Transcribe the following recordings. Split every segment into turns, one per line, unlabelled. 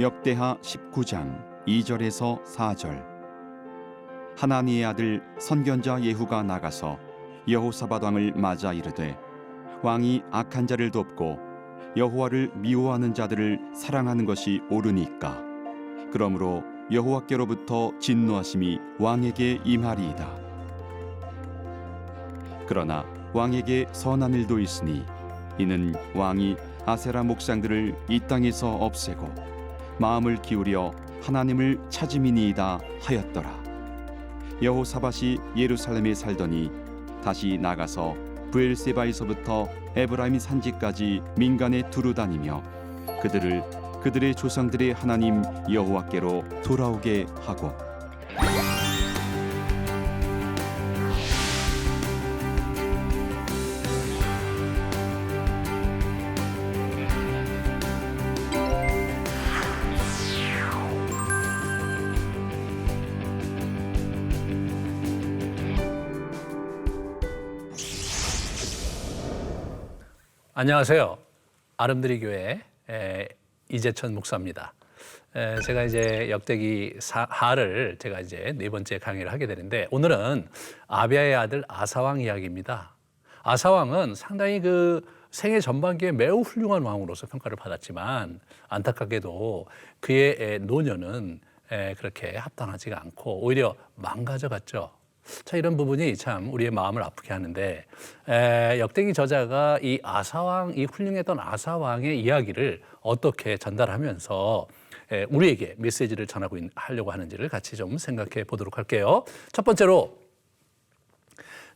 역대하 19장 2절에서 4절. 하나니의 아들 선견자 예후가 나가서 여호사밧 왕을 맞아 이르되 왕이 악한 자를 돕고 여호와를 미워하는 자들을 사랑하는 것이 옳으니까 그러므로 여호와께로부터 진노하심이 왕에게 임하리이다. 그러나 왕에게 선한 일도 있으니 이는 왕이 아세라 목상들을 이 땅에서 없애고 마음을 기울여 하나님을 찾음이니이다 하였더라. 여호사밧이 예루살렘에 살더니 다시 나가서 브엘세바에서부터 에브라임 산지까지 민간에 두루 다니며 그들을 그들의 조상들의 하나님 여호와께로 돌아오게 하고
안녕하세요. 아름드리 교회 이재천 목사입니다. 제가 이제 역대기 하를 제가 이제 네 번째 강의를 하게 되는데 오늘은 아비야의 아들 아사왕 이야기입니다. 아사왕은 상당히 그 생애 전반기에 매우 훌륭한 왕으로서 평가를 받았지만 안타깝게도 그의 노년은 그렇게 합당하지가 않고 오히려 망가져갔죠. 자, 이런 부분이 참 우리의 마음을 아프게 하는데 역대기 저자가 이 아사왕, 이 훌륭했던 아사왕의 이야기를 어떻게 전달하면서 우리에게 메시지를 전하고 하려고 하는지를 같이 좀 생각해 보도록 할게요. 첫 번째로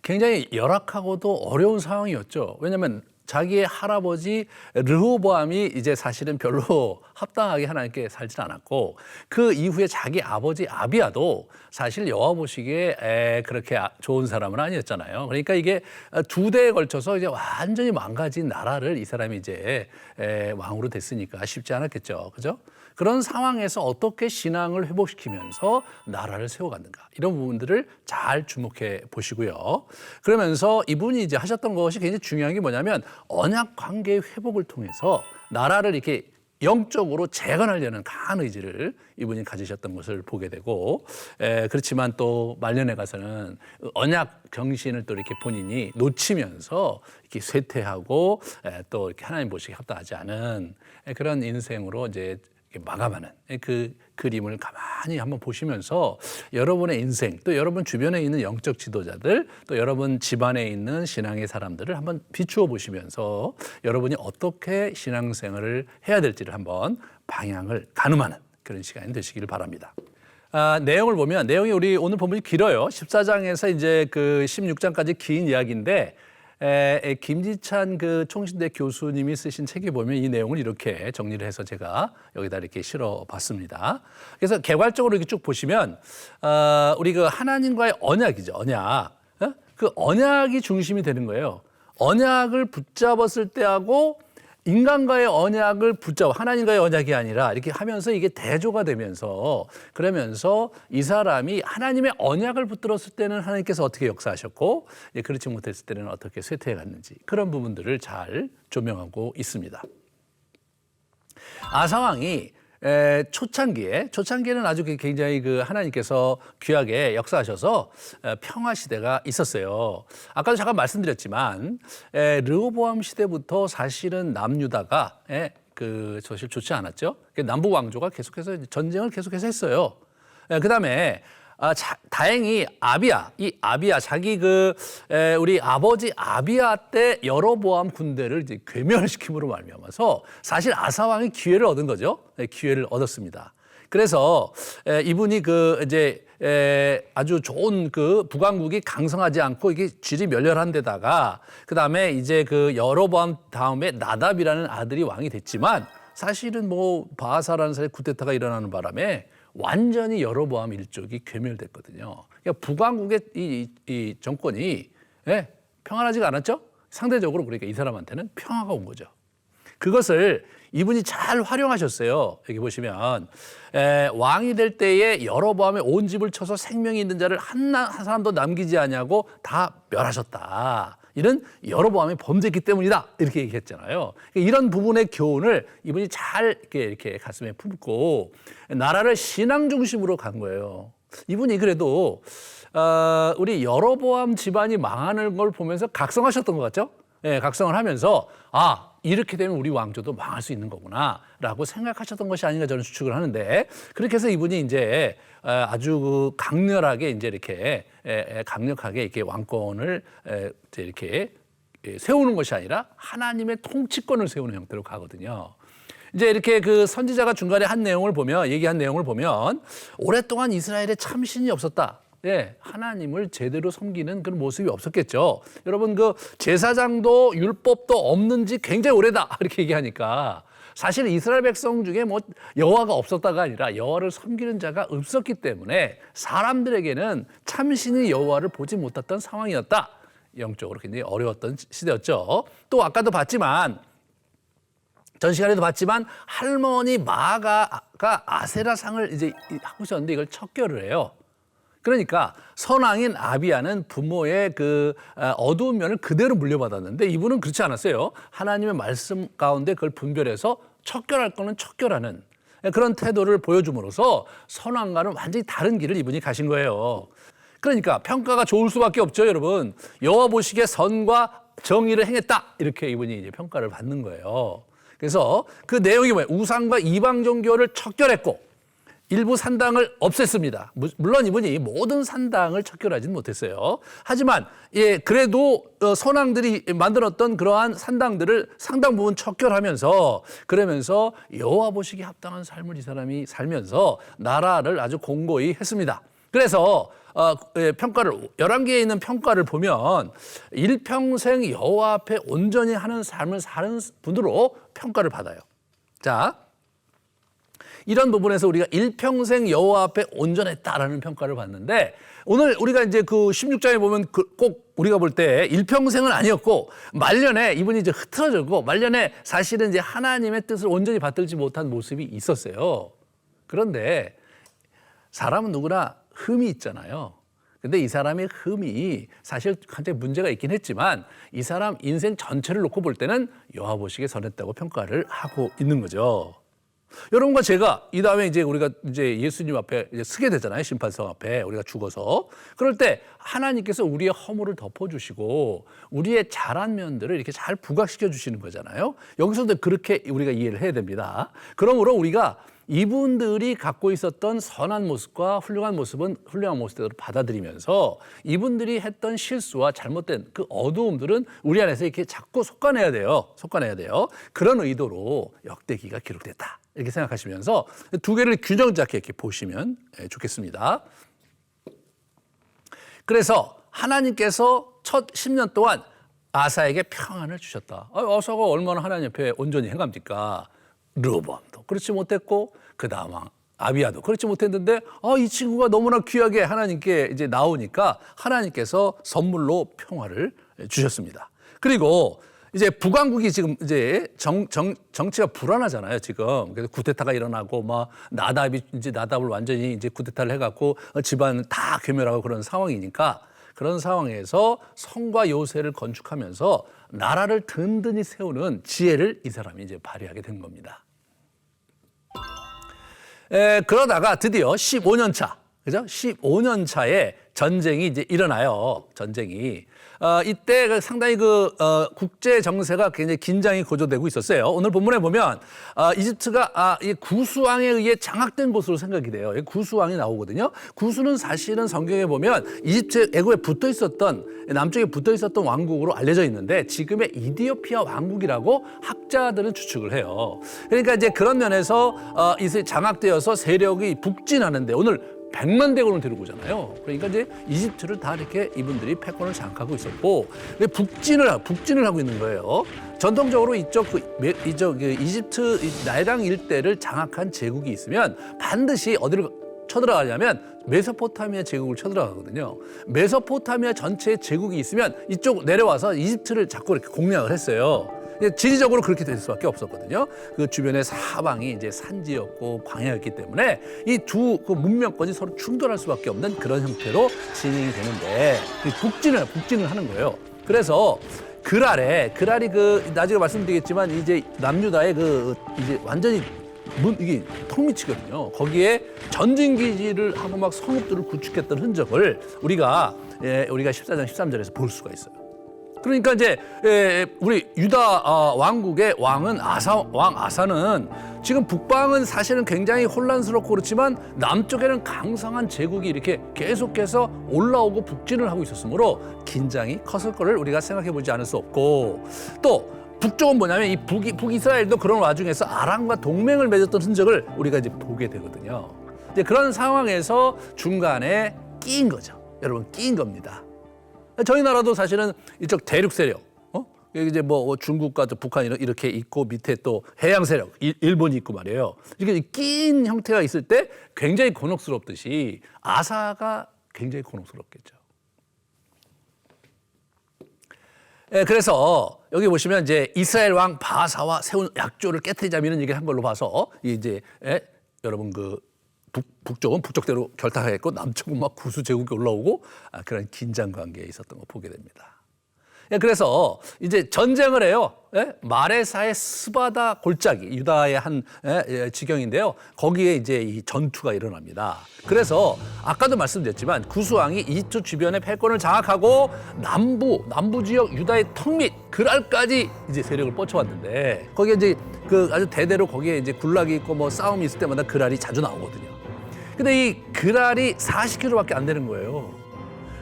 굉장히 열악하고도 어려운 상황이었죠. 왜냐하면 자기의 할아버지 르호보암이 이제 사실은 별로 합당하게 하나님께 살지 않았고 그 이후에 자기 아버지 아비야도 사실 여호와 보시기에 그렇게 좋은 사람은 아니었잖아요. 그러니까 이게 두 대에 걸쳐서 이제 완전히 망가진 나라를 이 사람이 이제 왕으로 됐으니까 쉽지 않았겠죠. 그죠? 그런 상황에서 어떻게 신앙을 회복시키면서 나라를 세워갔는가 이런 부분들을 잘 주목해 보시고요. 그러면서 이분이 이제 하셨던 것이 굉장히 중요한 게 뭐냐면 언약 관계의 회복을 통해서 나라를 이렇게 영적으로 재건하려는 강한 의지를 이분이 가지셨던 것을 보게 되고 그렇지만 또 말년에 가서는 언약 정신을 또 이렇게 본인이 놓치면서 이렇게 쇠퇴하고 또 이렇게 하나님 보시기에 합당하지 않은 그런 인생으로 이제 마감하는 그 그림을 가만히 한번 보시면서 여러분의 인생 또 여러분 주변에 있는 영적 지도자들 또 여러분 집안에 있는 신앙의 사람들을 한번 비추어 보시면서 여러분이 어떻게 신앙생활을 해야 될지를 한번 방향을 가늠하는 그런 시간이 되시기를 바랍니다. 내용을 보면 내용이 우리 오늘 본문이 길어요. 14장에서 이제 그 16장까지 긴 이야기인데 김지찬 그 총신대 교수님이 쓰신 책에 보면 이 내용을 이렇게 정리를 해서 제가 여기다 이렇게 실어봤습니다. 그래서 개괄적으로 이렇게 쭉 보시면 우리 그 하나님과의 언약이죠. 언약. 그 언약이 중심이 되는 거예요. 언약을 붙잡았을 때하고 인간과의 언약을 붙잡아 하나님과의 언약이 아니라 이렇게 하면서 이게 대조가 되면서 그러면서 이 사람이 하나님의 언약을 붙들었을 때는 하나님께서 어떻게 역사하셨고 그렇지 못했을 때는 어떻게 쇠퇴해 갔는지 그런 부분들을 잘 조명하고 있습니다. 아사왕이 초창기에는 아주 굉장히 그 하나님께서 귀하게 역사하셔서 평화 시대가 있었어요. 아까도 잠깐 말씀드렸지만 르호보암 시대부터 사실은 남유다가 그 사실 좋지 않았죠. 남북 왕조가 계속해서 전쟁을 계속해서 했어요. 그다음에 다행히 이 아비야 자기 우리 아버지 아비야 때 여로보암 군대를 이제 괴멸시킴으로 말미암아서 사실 아사왕이 기회를 얻은 거죠. 기회를 얻었습니다. 그래서 이분이 아주 좋은 북왕국이 강성하지 않고 이게 질이 멸렬한 데다가 그 다음에 이제 여로보암 다음에 나답이라는 아들이 왕이 됐지만 사실은 바하사라는 사람의 쿠데타가 일어나는 바람에 완전히 여로보암 일족이 괴멸됐거든요. 그러니까 북왕국의 이 정권이 평안하지가 않았죠. 상대적으로 그러니까 이 사람한테는 평화가 온 거죠. 그것을 이분이 잘 활용하셨어요. 여기 보시면 왕이 될 때에 여로보암의 온 집을 쳐서 생명이 있는 자를 한 사람도 남기지 아니하고 다 멸하셨다. 이는 여로보암이 범죄했기 때문이다. 이렇게 얘기했잖아요. 이런 부분의 교훈을 이분이 잘 이렇게 가슴에 품고 나라를 신앙 중심으로 간 거예요. 이분이 그래도 우리 여로보암 집안이 망하는 걸 보면서 각성하셨던 것 같죠? 예, 각성을 하면서 이렇게 되면 우리 왕조도 망할 수 있는 거구나라고 생각하셨던 것이 아닌가 저는 추측을 하는데, 그렇게 해서 이분이 이제 아주 강렬하게 이제 이렇게 강력하게 이렇게 왕권을 이렇게 세우는 것이 아니라 하나님의 통치권을 세우는 형태로 가거든요. 이제 이렇게 그 선지자가 중간에 얘기한 내용을 보면 오랫동안 이스라엘에 참신이 없었다. 예, 하나님을 제대로 섬기는 그런 모습이 없었겠죠. 여러분, 그 제사장도 율법도 없는 지 굉장히 오래다 이렇게 얘기하니까 사실 이스라엘 백성 중에 뭐 여호와가 없었다가 아니라 여호와를 섬기는 자가 없었기 때문에 사람들에게는 참신이 여호와를 보지 못했던 상황이었다. 영적으로 굉장히 어려웠던 시대였죠. 또 아까도 봤지만 전 시간에도 봤지만 할머니 마아가가 아세라상을 이제 하고 있었는데 이걸 척결을 해요. 그러니까 선왕인 아비야는 부모의 그 어두운 면을 그대로 물려받았는데 이분은 그렇지 않았어요. 하나님의 말씀 가운데 그걸 분별해서 척결할 거는 척결하는 그런 태도를 보여줌으로써 선왕과는 완전히 다른 길을 이분이 가신 거예요. 그러니까 평가가 좋을 수밖에 없죠, 여러분. 여호와 보시기에 선과 정의를 행했다. 이렇게 이분이 이제 평가를 받는 거예요. 그래서 그 내용이 뭐예요? 우상과 이방 종교를 척결했고 일부 산당을 없앴습니다. 물론 이분이 모든 산당을 척결하지는 못했어요. 하지만 그래도 선왕들이 만들었던 그러한 산당들을 상당 부분 척결하면서 그러면서 여호와 보시기에 합당한 삶을 이 사람이 살면서 나라를 아주 공고히 했습니다. 그래서 열왕기에 있는 평가를 보면 일평생 여호와 앞에 온전히 하는 삶을 사는 분으로 평가를 받아요. 자, 이런 부분에서 우리가 일평생 여호와 앞에 온전했다라는 평가를 받는데 오늘 우리가 이제 그 16장에 보면 꼭 우리가 볼 때 일평생은 아니었고 말년에 이분이 이제 흐트러졌고 말년에 사실은 이제 하나님의 뜻을 온전히 받들지 못한 모습이 있었어요. 그런데 사람은 누구나 흠이 있잖아요. 근데 이 사람의 흠이 사실 굉장히 문제가 있긴 했지만 이 사람 인생 전체를 놓고 볼 때는 여호와 보시기에 선했다고 평가를 하고 있는 거죠. 여러분과 제가 이 다음에 이제 우리가 이제 예수님 앞에 이제 서게 되잖아요. 심판성 앞에 우리가 죽어서. 그럴 때 하나님께서 우리의 허물을 덮어주시고 우리의 잘한 면들을 이렇게 잘 부각시켜 주시는 거잖아요. 여기서도 그렇게 우리가 이해를 해야 됩니다. 그러므로 우리가 이분들이 갖고 있었던 선한 모습과 훌륭한 모습은 훌륭한 모습대로 받아들이면서 이분들이 했던 실수와 잘못된 그 어두움들은 우리 안에서 이렇게 자꾸 솎아내야 돼요. 그런 의도로 역대기가 기록됐다. 이렇게 생각하시면서 두 개를 균형 잡게 이렇게 보시면 좋겠습니다. 그래서 하나님께서 첫 10년 동안 아사에게 평안을 주셨다. 아사가 얼마나 하나님 옆에 온전히 행합니까? 르호보암도 그렇지 못했고 그 다음 아비야도 그렇지 못했는데 이 친구가 너무나 귀하게 하나님께 이제 나오니까 하나님께서 선물로 평화를 주셨습니다. 그리고 이제 북왕국이 지금 이제 정치가 불안하잖아요, 지금. 그래서 쿠데타가 일어나고 막 나답을 완전히 이제 쿠데타를 해갖고 집안을 다 괴멸하고 그런 상황이니까 그런 상황에서 성과 요새를 건축하면서 나라를 든든히 세우는 지혜를 이 사람이 이제 발휘하게 된 겁니다. 그러다가 드디어 15년 차, 그죠? 15년 차에 전쟁이 이제 일어나요. 이때 상당히 국제 정세가 굉장히 긴장이 고조되고 있었어요. 오늘 본문에 보면 이집트가 이 구스왕에 의해 장악된 곳으로 생각이 돼요. 구스왕이 나오거든요. 구스는 사실은 성경에 보면 이집트 애국에 남쪽에 붙어 있었던 왕국으로 알려져 있는데 지금의 이디오피아 왕국이라고 학자들은 추측을 해요. 그러니까 이제 그런 면에서 장악되어서 세력이 북진하는데 오늘 100만 대군을 데리고 오잖아요. 그러니까 이제 이집트를 다 이렇게 이분들이 패권을 장악하고 있었고, 근데 북진을 하고 있는 거예요. 전통적으로 이집트 나일강 일대를 장악한 제국이 있으면 반드시 어디를 쳐들어가냐면 메소포타미아 제국을 쳐들어가거든요. 메소포타미아 전체의 제국이 있으면 이쪽 내려와서 이집트를 자꾸 이렇게 공략을 했어요. 지리적으로 그렇게 될 수밖에 없었거든요. 그 주변의 사방이 이제 산지였고 광야였기 때문에 이 두 문명권이 서로 충돌할 수밖에 없는 그런 형태로 진행이 되는데 북진을 하는 거예요. 그래서 그랄이 그 나중에 말씀드리겠지만 이제 남유다의 그 이제 완전히 이게 턱 미치거든요. 거기에 전진 기지를 하고 막 성읍들을 구축했던 흔적을 우리가 14장 13절에서 볼 수가 있어요. 그러니까 이제 우리 유다 왕국의 왕은 왕 아사는 지금 북방은 사실은 굉장히 혼란스럽고 그렇지만 남쪽에는 강성한 제국이 이렇게 계속해서 올라오고 북진을 하고 있었으므로 긴장이 컸을 거를 우리가 생각해 보지 않을 수 없고, 또 북쪽은 뭐냐면 이 북이스라엘도 그런 와중에서 아람과 동맹을 맺었던 흔적을 우리가 이제 보게 되거든요. 이제 그런 상황에서 중간에 끼인 거죠. 여러분, 끼인 겁니다. 저희 나라도 사실은 이쪽 대륙 세력, 여기 이제 뭐 중국과 또 북한 이렇게 있고 밑에 또 해양 세력, 일본이 있고 말이에요. 이게 끼인 형태가 있을 때 굉장히 곤혹스럽듯이 아사가 굉장히 곤혹스럽겠죠. 그래서 여기 보시면 이제 이스라엘 왕 바하사와 세운 약조를 깨트리자 이런 얘기를 한 걸로 봐서 이제 여러분 그 북쪽은 북쪽대로 결탁하겠고 남쪽은 막 구수 제국이 올라오고 그런 긴장 관계에 있었던 거 보게 됩니다. 그래서 이제 전쟁을 해요. 마레사의 스바다 골짜기, 유다의 한 지경인데요. 거기에 이제 이 전투가 일어납니다. 그래서 아까도 말씀드렸지만 구스왕이 이쪽 주변의 패권을 장악하고 남부 지역 유다의 턱 밑 그랄까지 이제 세력을 뻗쳐왔는데, 거기에 이제 그 아주 대대로 거기에 이제 군락이 있고 뭐 싸움이 있을 때마다 그랄이 자주 나오거든요. 근데 이 그랄이 40km밖에 안 되는 거예요.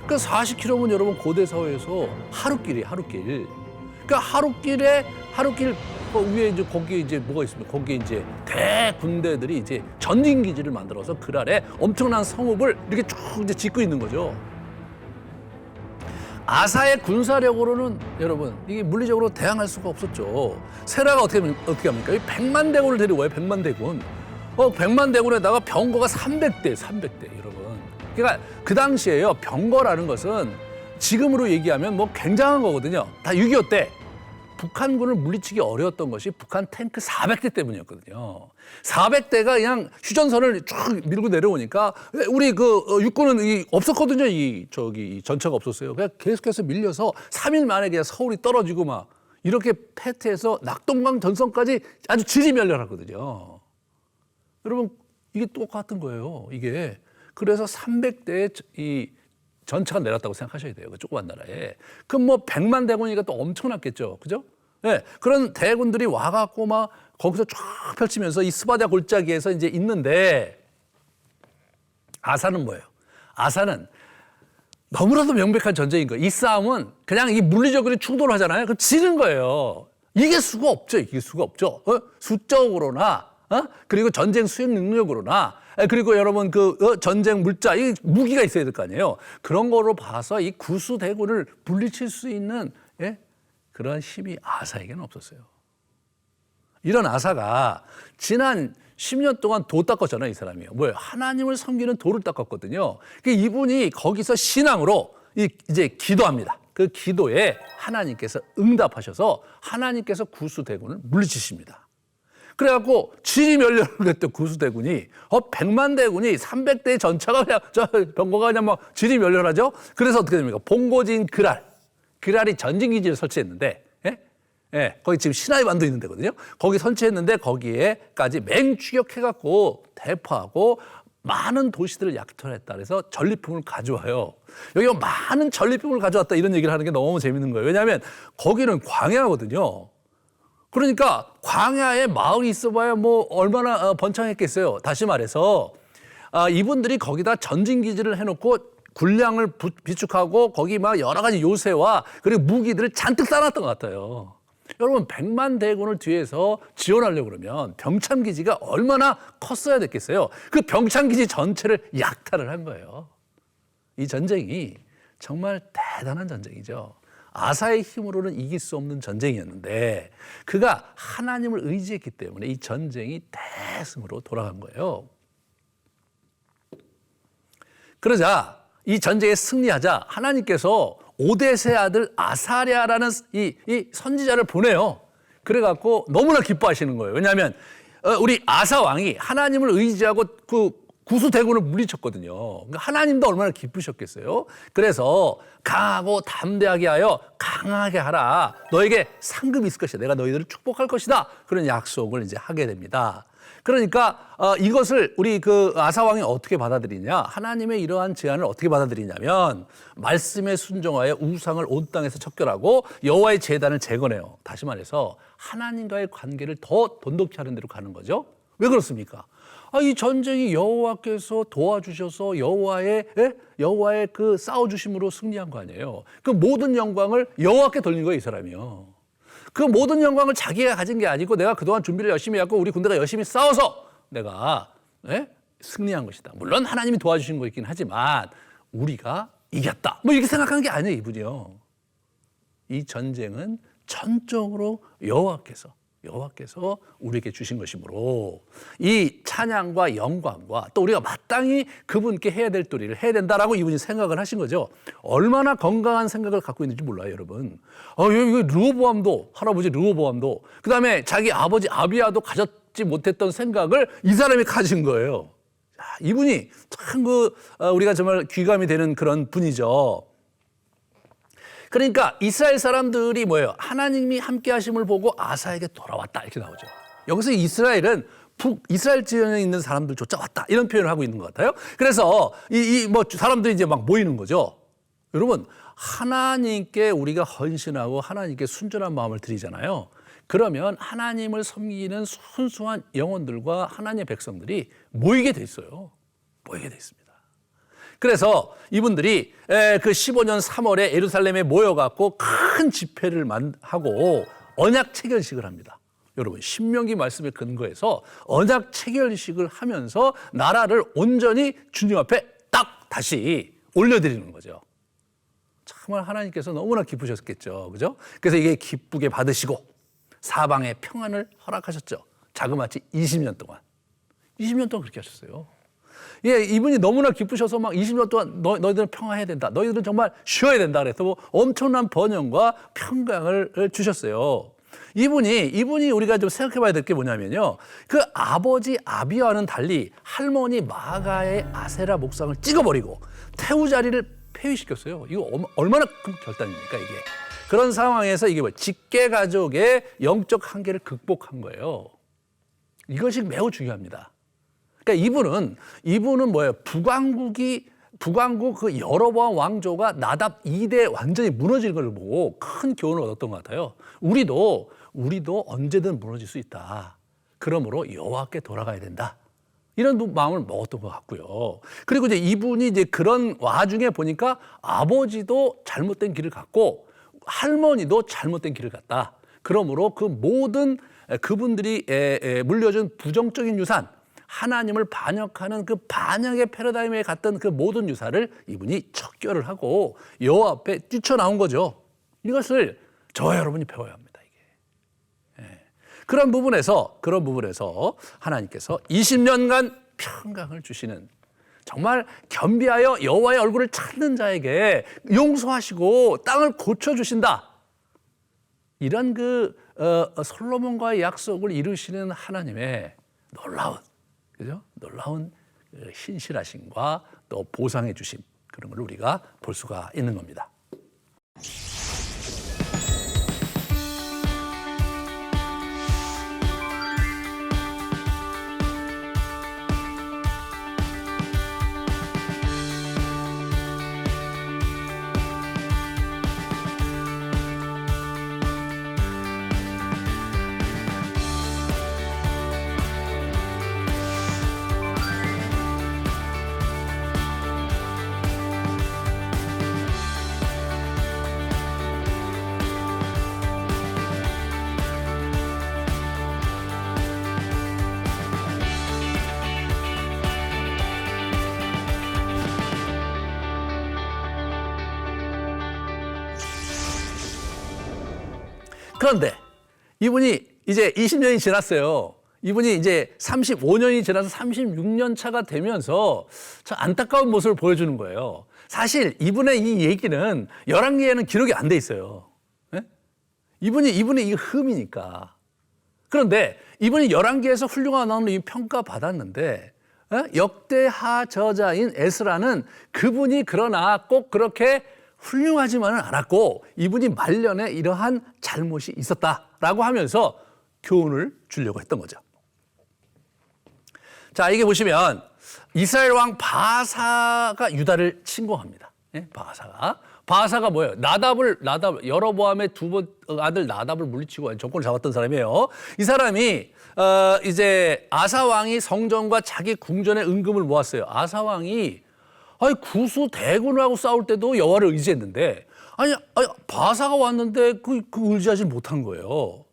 그 40km면 여러분 고대 사회에서 하루길. 그러니까 하루길 위에 이제 거기에 이제 뭐가 있습니까? 거기에 이제 대군대들이 이제 전진 기지를 만들어서 그랄에 엄청난 성읍을 이렇게 쭉 이제 짓고 있는 거죠. 아사의 군사력으로는 여러분 이게 물리적으로 대항할 수가 없었죠. 세라가 어떻게 합니까? 100만 대군을 데리고 와요. 100만 대군. 100만 대군에다가 병거가 300대 여러분. 그러니까 그 당시에요, 병거라는 것은 지금으로 얘기하면 뭐 굉장한 거거든요. 다 6.25 때 북한군을 물리치기 어려웠던 것이 북한 탱크 400대 때문이었거든요. 400대가 그냥 휴전선을 쭉 밀고 내려오니까 우리 그 육군은 없었거든요. 이 전차가 없었어요. 그냥 계속해서 밀려서 3일 만에 그냥 서울이 떨어지고 막 이렇게 패퇴해서 낙동강 전선까지 아주 지리멸렬하거든요. 여러분 이게 똑같은 거예요. 이게. 그래서 300대의 이 전차가 내렸다고 생각하셔야 돼요. 그 조그만 나라에. 그럼 뭐 100만 대군이니까 또 엄청났겠죠. 그죠? 네. 그런 대군들이 와갖고 막 거기서 쫙 펼치면서 이 스바다 골짜기에서 이제 있는데, 아사는 뭐예요? 아사는 너무나도 명백한 전쟁인 거예요. 이 싸움은 그냥 이 물리적으로 충돌을 하잖아요. 그럼 지는 거예요. 이길 수가 없죠. 수적으로나, 그리고 전쟁 수행 능력으로나, 그리고 여러분 전쟁 물자, 이 무기가 있어야 될 거 아니에요. 그런 거로 봐서 이 구수 대군을 물리칠 수 있는 그런 힘이 아사에게는 없었어요. 이런 아사가 지난 10년 동안 도 닦았잖아요, 이 사람이요. 뭐예요? 하나님을 섬기는 도를 닦았거든요. 이분이 거기서 신앙으로 이제 기도합니다. 그 기도에 하나님께서 응답하셔서 하나님께서 구수 대군을 물리치십니다. 그래갖고 지리멸렬을 했던 구수대군이 100만 대군이 300대의 전차가 그냥 병거가 그냥 막 지리멸렬하죠. 그래서 어떻게 됩니까? 본고지인 그랄이 전진기지를 설치했는데, 거기 지금 시나이 반도 있는 데거든요. 거기 설치했는데 거기에까지 맹추격해갖고 대포하고 많은 도시들을 약탈했다. 그래서 전리품을 가져와요. 여기가 많은 전리품을 가져왔다 이런 얘기를 하는 게 너무 재밌는 거예요. 왜냐하면 거기는 광야거든요. 그러니까 광야에 마을이 있어봐야 뭐 얼마나 번창했겠어요. 다시 말해서 이분들이 거기다 전진기지를 해놓고 군량을 비축하고 거기 막 여러 가지 요새와 그리고 무기들을 잔뜩 쌓아놨던 것 같아요. 여러분 100만 대군을 뒤에서 지원하려고 그러면 병참기지가 얼마나 컸어야 됐겠어요. 그 병참기지 전체를 약탈을 한 거예요. 이 전쟁이 정말 대단한 전쟁이죠. 아사의 힘으로는 이길 수 없는 전쟁이었는데 그가 하나님을 의지했기 때문에 이 전쟁이 대승으로 돌아간 거예요. 그러자 이 전쟁에 승리하자 하나님께서 오뎃의 아들 아사랴라는 이 선지자를 보내요. 그래갖고 너무나 기뻐하시는 거예요. 왜냐하면 우리 아사 왕이 하나님을 의지하고 구수대군을 물리쳤거든요. 그러니까 하나님도 얼마나 기쁘셨겠어요. 그래서 강하고 담대하게 하여 강하게 하라. 너에게 상급이 있을 것이다. 내가 너희들을 축복할 것이다. 그런 약속을 이제 하게 됩니다. 그러니까 이것을 우리 그 아사 왕이 어떻게 받아들이냐? 하나님의 이러한 제안을 어떻게 받아들이냐면 말씀에 순종하여 우상을 온 땅에서 척결하고 여호와의 제단을 재건해요. 다시 말해서 하나님과의 관계를 더 돈독히 하는 데로 가는 거죠. 왜 그렇습니까? 이 전쟁이 여호와께서 도와주셔서 여호와의 그 싸워주심으로 승리한 거 아니에요. 그 모든 영광을 여호와께 돌린 거예요, 이 사람이요. 그 모든 영광을 자기가 가진 게 아니고 내가 그동안 준비를 열심히 했고 우리 군대가 열심히 싸워서 내가 승리한 것이다. 물론 하나님이 도와주신 거 있긴 하지만 우리가 이겼다. 뭐 이렇게 생각하는 게 아니에요, 이분이요. 이 전쟁은 전적으로 여호와께서 우리에게 주신 것이므로 이 찬양과 영광과 또 우리가 마땅히 그분께 해야 될 도리를 해야 된다라고 이분이 생각을 하신 거죠. 얼마나 건강한 생각을 갖고 있는지 몰라요, 여러분. 이거 르호보암도, 할아버지 르호보암도, 그다음에 자기 아버지 아비야도 가졌지 못했던 생각을 이 사람이 가진 거예요. 이분이 참 우리가 정말 귀감이 되는 그런 분이죠. 그러니까 이스라엘 사람들이 뭐예요? 하나님이 함께 하심을 보고 아사에게 돌아왔다 이렇게 나오죠. 여기서 이스라엘은 이스라엘 지역에 있는 사람들 쫓아왔다 이런 표현을 하고 있는 것 같아요. 그래서 뭐 사람들이 이제 막 모이는 거죠. 여러분, 하나님께 우리가 헌신하고 하나님께 순전한 마음을 드리잖아요. 그러면 하나님을 섬기는 순수한 영혼들과 하나님의 백성들이 모이게 돼 있어요. 모이게 돼 있습니다. 그래서 이분들이 그 15년 3월에 예루살렘에 모여갖고 큰 집회를 하고 언약 체결식을 합니다. 여러분, 신명기 말씀에 근거해서 언약 체결식을 하면서 나라를 온전히 주님 앞에 딱 다시 올려드리는 거죠. 정말 하나님께서 너무나 기쁘셨겠죠. 그죠? 그래서 이게 기쁘게 받으시고 사방에 평안을 허락하셨죠. 자그마치 20년 동안. 20년 동안 그렇게 하셨어요. 이분이 너무나 기쁘셔서 막 20년 동안 너희들은 평화해야 된다. 너희들은 정말 쉬어야 된다. 그래서 뭐 엄청난 번영과 평강을 주셨어요. 이분이 우리가 좀 생각해 봐야 될 게 뭐냐면요. 그 아버지 아비와는 달리 할머니 마가의 아세라 목상을 찍어버리고 태우자리를 폐위시켰어요. 이거 얼마나 큰 결단입니까, 이게. 그런 상황에서 이게 직계 가족의 영적 한계를 극복한 거예요. 이것이 매우 중요합니다. 그러니까 이분은 뭐예요? 북왕국 그 여로보암 왕조가 나답 2대 완전히 무너지는 걸 보고 큰 교훈을 얻었던 것 같아요. 우리도 언제든 무너질 수 있다. 그러므로 여호와께 돌아가야 된다. 이런 마음을 먹었던 것 같고요. 그리고 이제 이분이 이제 그런 와중에 보니까 아버지도 잘못된 길을 갔고 할머니도 잘못된 길을 갔다. 그러므로 그 모든 그분들이 물려준 부정적인 유산, 하나님을 반역하는 그 반역의 패러다임에 갔던 그 모든 유사를 이분이 척결을 하고 여호와 앞에 뛰쳐나온 거죠. 이것을 저와 여러분이 배워야 합니다, 이게. 그런 부분에서 하나님께서 20년간 평강을 주시는, 정말 겸비하여 여호와의 얼굴을 찾는 자에게 용서하시고 땅을 고쳐주신다. 이런 솔로몬과의 약속을 이루시는 하나님의 놀라운 신실하심과 또 보상해 주심, 그런 걸 우리가 볼 수가 있는 겁니다. 그런데 이분이 이제 20년이 지났어요. 이분이 이제 35년이 지나서 36년 차가 되면서 참 안타까운 모습을 보여주는 거예요. 사실 이분의 이 얘기는 열왕기에는 기록이 안 돼 있어요. 네? 이분이 이 흠이니까. 그런데 이분이 열왕기에서 훌륭한 언어로 평가받았는데 역대하 저자인 에스라는 그분이 그러나 꼭 그렇게 훌륭하지만은 않았고 이분이 말년에 이러한 잘못이 있었다라고 하면서 교훈을 주려고 했던 거죠. 자, 이게 보시면 이스라엘 왕 바사가 유다를 침공합니다. 바사가 뭐예요? 나답 여로보암의 아들 나답을 물리치고 정권을 잡았던 사람이에요. 이 사람이 이제 아사 왕이 성전과 자기 궁전에 은금을 모았어요. 아사 왕이 구수 대군하고 싸울 때도 여호와를 의지했는데 아니 바사가 왔는데 그 의지하지 못한 거예요.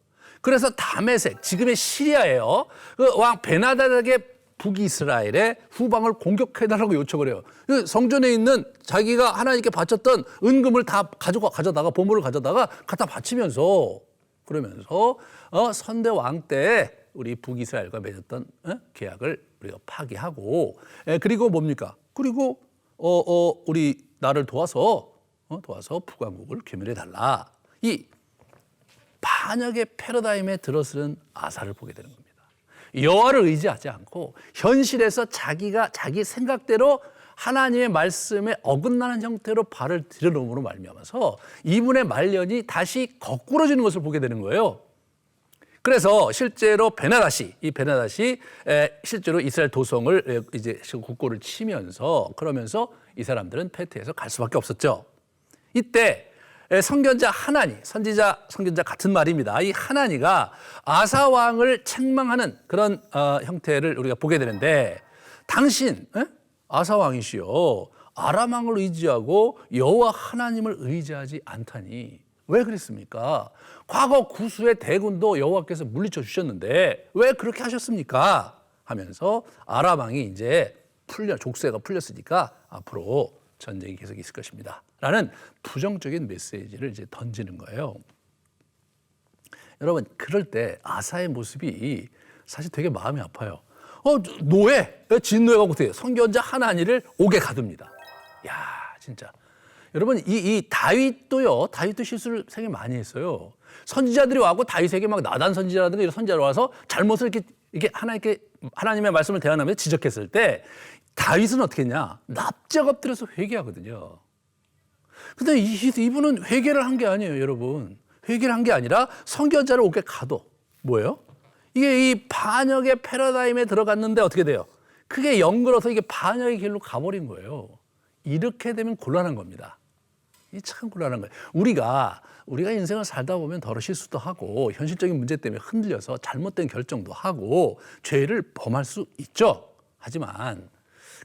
그래서 다메섹 지금의 시리아예요. 그 왕 베나다닥의 북이스라엘의 후방을 공격해달라고 요청을 해요. 성전에 있는 자기가 하나님께 바쳤던 은금을 다 가져다가 보물을 가져다가 갖다 바치면서 그러면서 선대 왕 때 우리 북이스라엘과 맺었던 계약을 우리가 파기하고 그리고 뭡니까? 그리고 우리 나를 도와서 북왕국을 괴멸해 달라. 이 반역의 패러다임에 들어서는 아사를 보게 되는 겁니다. 여호와를 의지하지 않고 현실에서 자기 생각대로 하나님의 말씀에 어긋나는 형태로 발을 들여놓음으로 말미암아서 이분의 말년이 다시 거꾸러지는 것을 보게 되는 거예요. 그래서 실제로 베나다시 실제로 이스라엘 도성을 이제 국고를 치면서 그러면서 이 사람들은 패퇴해서 갈 수밖에 없었죠. 이때 선견자 하나니, 선지자 같은 말입니다. 이 하나니가 아사 왕을 책망하는 그런 형태를 우리가 보게 되는데 당신 아사 왕이시여 아람 왕을 의지하고 여호와 하나님을 의지하지 않다니 왜 그랬습니까? 과거 구수의 대군도 여호와께서 물리쳐 주셨는데 왜 그렇게 하셨습니까? 하면서 아람 왕이 이제 족쇄가 풀렸으니까 앞으로 전쟁이 계속 있을 것입니다. 라는 부정적인 메시지를 이제 던지는 거예요. 여러분, 그럴 때 아사의 모습이 사실 되게 마음이 아파요. 진노해가고 어떻게 해요? 선견자 하나니를 옥에 가둡니다. 야, 진짜. 여러분, 이 다윗도 실수를 되게 많이 했어요. 선지자들이 와고 다윗에게 막 나단 선지자라든가 이런 선지자가 와서 잘못을 이렇게 하나님의 말씀을 대하면서 지적했을 때 다윗은 어떻게 했냐? 납작 엎드려서 회개하거든요. 근데 이분은 회개를 한 게 아니에요, 여러분. 회개를 한 게 아니라 선견자를 옥에 가둬. 뭐예요? 이게 이 반역의 패러다임에 들어갔는데 어떻게 돼요? 그게 연결해서 이게 반역의 길로 가버린 거예요. 이렇게 되면 곤란한 겁니다. 이 참 곤란한 거예요. 우리가 인생을 살다 보면 더러 실수도 하고 현실적인 문제 때문에 흔들려서 잘못된 결정도 하고 죄를 범할 수 있죠. 하지만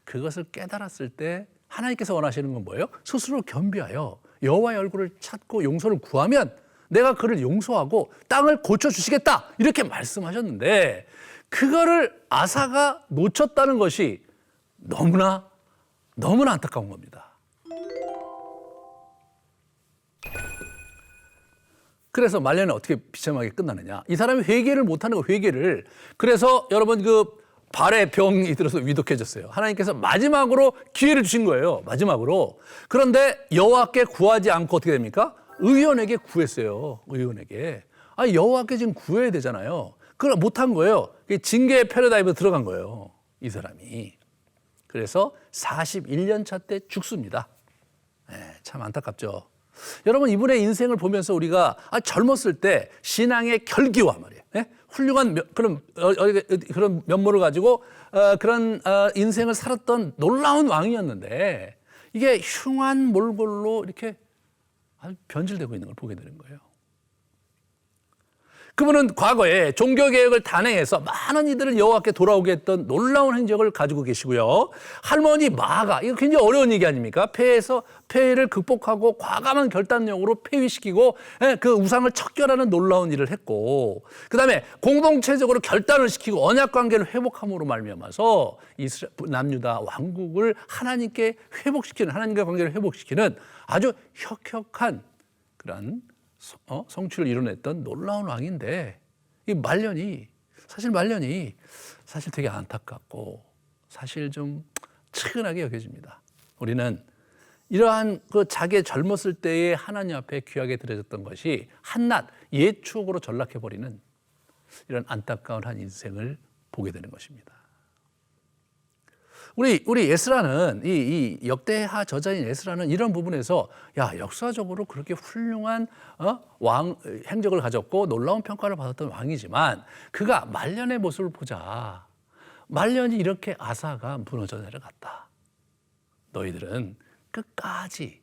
그것을 깨달았을 때 하나님께서 원하시는 건 뭐예요? 스스로 겸비하여 여호와의 얼굴을 찾고 용서를 구하면 내가 그를 용서하고 땅을 고쳐주시겠다 이렇게 말씀하셨는데 그거를 아사가 놓쳤다는 것이 너무나 안타까운 겁니다. 그래서 말년에 어떻게 비참하게 끝나느냐. 이 사람이 회개를 못하는 거 회개를. 그래서 여러분 발에 병이 들어서 위독해졌어요. 하나님께서 마지막으로 기회를 주신 거예요. 마지막으로. 그런데 여호와께 구하지 않고 어떻게 됩니까? 의원에게 구했어요. 의원에게. 여호와께 지금 구해야 되잖아요. 그걸 못한 거예요. 징계의 패러다임에 들어간 거예요. 이 사람이. 그래서 41년 차 때 죽습니다. 참 안타깝죠. 여러분 이분의 인생을 보면서 우리가 젊었을 때 신앙의 결기와 말이에요. 훌륭한 그런 면모를 가지고 그런 인생을 살았던 놀라운 왕이었는데 이게 흉한 몰골로 이렇게 아주 변질되고 있는 걸 보게 되는 거예요. 그분은 과거에 종교개혁을 단행해서 많은 이들을 여호와께 돌아오게 했던 놀라운 행적을 가지고 계시고요. 할머니 마아가 이거 굉장히 어려운 얘기 아닙니까? 폐해를 극복하고 과감한 결단력으로 폐위시키고 그 우상을 척결하는 놀라운 일을 했고 그다음에 공동체적으로 결단을 시키고 언약관계를 회복함으로 말미암아서 남유다 왕국을 하나님께 회복시키는 하나님과 관계를 회복시키는 아주 혁혁한 그런 성취를 이뤄냈던 놀라운 왕인데 이 말년이 사실 되게 안타깝고 사실 좀 측은하게 여겨집니다. 우리는 이러한 자기의 젊었을 때의 하나님 앞에 귀하게 드려졌던 것이 한낱 옛 추억으로 전락해버리는 이런 안타까운 한 인생을 보게 되는 것입니다. 우리 에스라는 이 역대하 저자인 에스라는 이런 부분에서 야 역사적으로 그렇게 훌륭한 왕 행적을 가졌고 놀라운 평가를 받았던 왕이지만 그가 말년의 모습을 보자. 말년이 이렇게 아사가 무너져 내려갔다. 너희들은 끝까지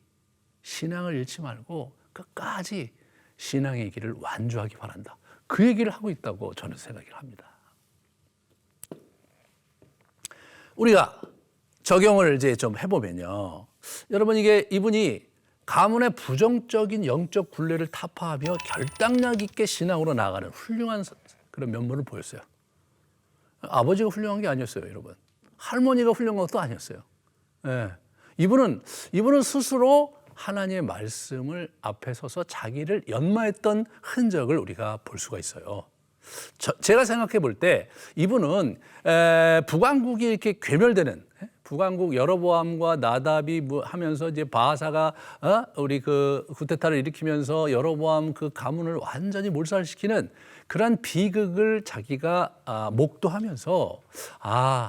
신앙을 잃지 말고 끝까지 신앙의 길을 완주하기 바란다. 그 얘기를 하고 있다고 저는 생각을 합니다. 우리가 적용을 이제 좀 해보면요. 여러분 이분이 가문의 부정적인 영적 굴레를 타파하며 결단력 있게 신앙으로 나아가는 훌륭한 그런 면모를 보였어요. 아버지가 훌륭한 게 아니었어요, 여러분. 할머니가 훌륭한 것도 아니었어요. 예. 이분은 스스로 하나님의 말씀을 앞에 서서 자기를 연마했던 흔적을 우리가 볼 수가 있어요. 제가 생각해 볼 때 이분은 북왕국이 이렇게 괴멸되는 북왕국 여로보암과 나답이 하면서 이제 바하사가 우리 그 쿠데타를 일으키면서 여로보암 그 가문을 완전히 몰살시키는 그런 비극을 자기가 목도하면서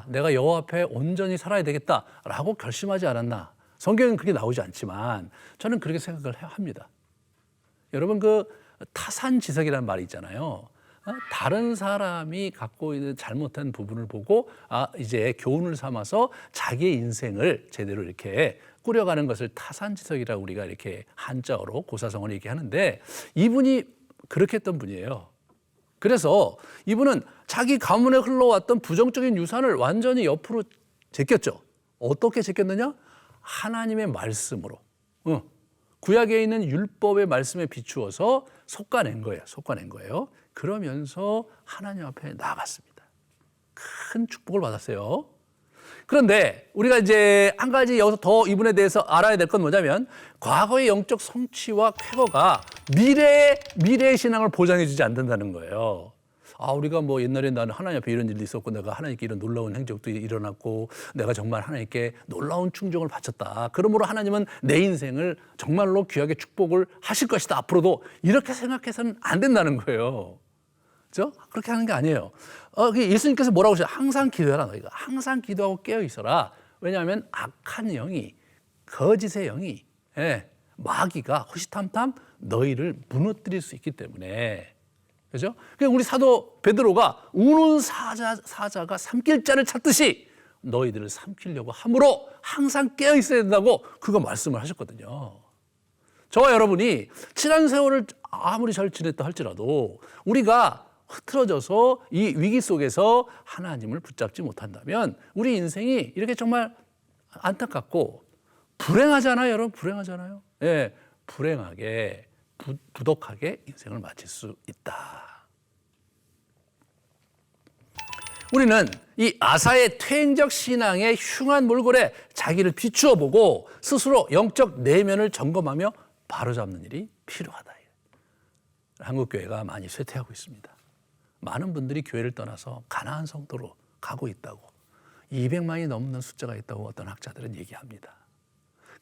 내가 여호와 앞에 온전히 살아야 되겠다라고 결심하지 않았나. 성경은 그렇게 나오지 않지만 저는 그렇게 생각을 합니다. 여러분 그 타산지석이라는 말이 있잖아요. 다른 사람이 갖고 있는 잘못한 부분을 보고 이제 교훈을 삼아서 자기의 인생을 제대로 이렇게 꾸려가는 것을 타산지석이라고 우리가 이렇게 한자어로 고사성어로 얘기하는데 이분이 그렇게 했던 분이에요. 그래서 이분은 자기 가문에 흘러왔던 부정적인 유산을 완전히 옆으로 제꼈죠. 어떻게 제꼈느냐? 하나님의 말씀으로. 구약에 있는 율법의 말씀에 비추어서 솎아낸 거예요. 그러면서 하나님 앞에 나아갔습니다. 큰 축복을 받았어요. 그런데 우리가 이제 한 가지 여기서 더 이분에 대해서 알아야 될 건 뭐냐면 과거의 영적 성취와 쾌거가 미래의 신앙을 보장해 주지 않는다는 거예요. 우리가 뭐 옛날에 나는 하나님 앞에 이런 일도 있었고 내가 하나님께 이런 놀라운 행적도 일어났고 내가 정말 하나님께 놀라운 충정을 바쳤다. 그러므로 하나님은 내 인생을 정말로 귀하게 축복을 하실 것이다. 앞으로도 이렇게 생각해서는 안 된다는 거예요. 그렇죠? 그렇게 하는 게 아니에요. 예수님께서 뭐라고 하셨어요? 항상 기도해라 너희가. 항상 기도하고 깨어 있어라. 왜냐하면 악한 영이 거짓의 영이 마귀가 호시탐탐 너희를 무너뜨릴 수 있기 때문에 그죠? 그러니까 우리 사도 베드로가 우는 사자가 삼킬 자를 찾듯이 너희들을 삼키려고 함으로 항상 깨어 있어야 된다고 그거 말씀을 하셨거든요. 저와 여러분이 지난 세월을 아무리 잘 지냈다 할지라도 우리가 흐트러져서 이 위기 속에서 하나님을 붙잡지 못한다면 우리 인생이 이렇게 정말 안타깝고 불행하잖아요, 여러분. 불행하잖아요. 불행하게 부덕하게 인생을 마칠 수 있다. 우리는 이 아사의 퇴행적 신앙의 흉한 몰골에 자기를 비추어 보고 스스로 영적 내면을 점검하며 바로잡는 일이 필요하다. 한국교회가 많이 쇠퇴하고 있습니다. 많은 분들이 교회를 떠나서 가나안 성도로 가고 있다고 200만이 넘는 숫자가 있다고 어떤 학자들은 얘기합니다.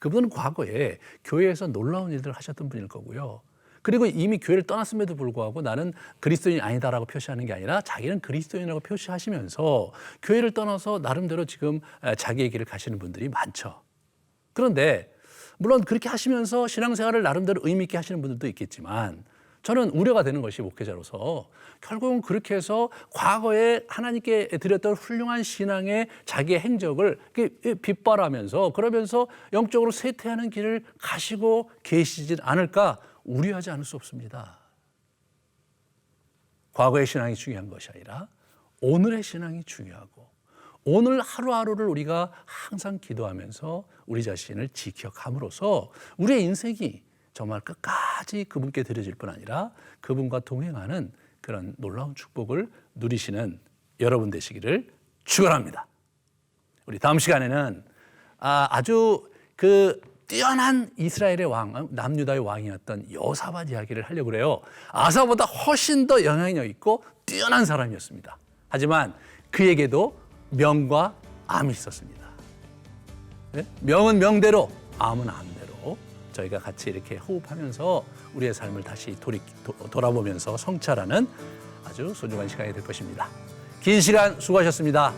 그분은 과거에 교회에서 놀라운 일들을 하셨던 분일 거고요. 그리고 이미 교회를 떠났음에도 불구하고 나는 그리스도인이 아니다라고 표시하는 게 아니라 자기는 그리스도인이라고 표시하시면서 교회를 떠나서 나름대로 지금 자기의 길을 가시는 분들이 많죠. 그런데 물론 그렇게 하시면서 신앙생활을 나름대로 의미 있게 하시는 분들도 있겠지만 저는 우려가 되는 것이 목회자로서 결국은 그렇게 해서 과거에 하나님께 드렸던 훌륭한 신앙의 자기의 행적을 빗발하면서 그러면서 영적으로 쇠퇴하는 길을 가시고 계시진 않을까 우려하지 않을 수 없습니다. 과거의 신앙이 중요한 것이 아니라 오늘의 신앙이 중요하고 오늘 하루하루를 우리가 항상 기도하면서 우리 자신을 지켜감으로써 우리의 인생이 정말 끝까지 그분께 드려질 뿐 아니라 그분과 동행하는 그런 놀라운 축복을 누리시는 여러분 되시기를 축원합니다. 우리 다음 시간에는 아주 그 뛰어난 이스라엘의 왕, 남유다의 왕이었던 여호사밧 이야기를 하려고 그래요. 아사보다 훨씬 더 영향력 있고 뛰어난 사람이었습니다. 하지만 그에게도 명과 암이 있었습니다. 명은 명대로, 암은 암대로 저희가 같이 이렇게 호흡하면서 우리의 삶을 다시 돌아보면서 성찰하는 아주 소중한 시간이 될 것입니다. 긴 시간 수고하셨습니다.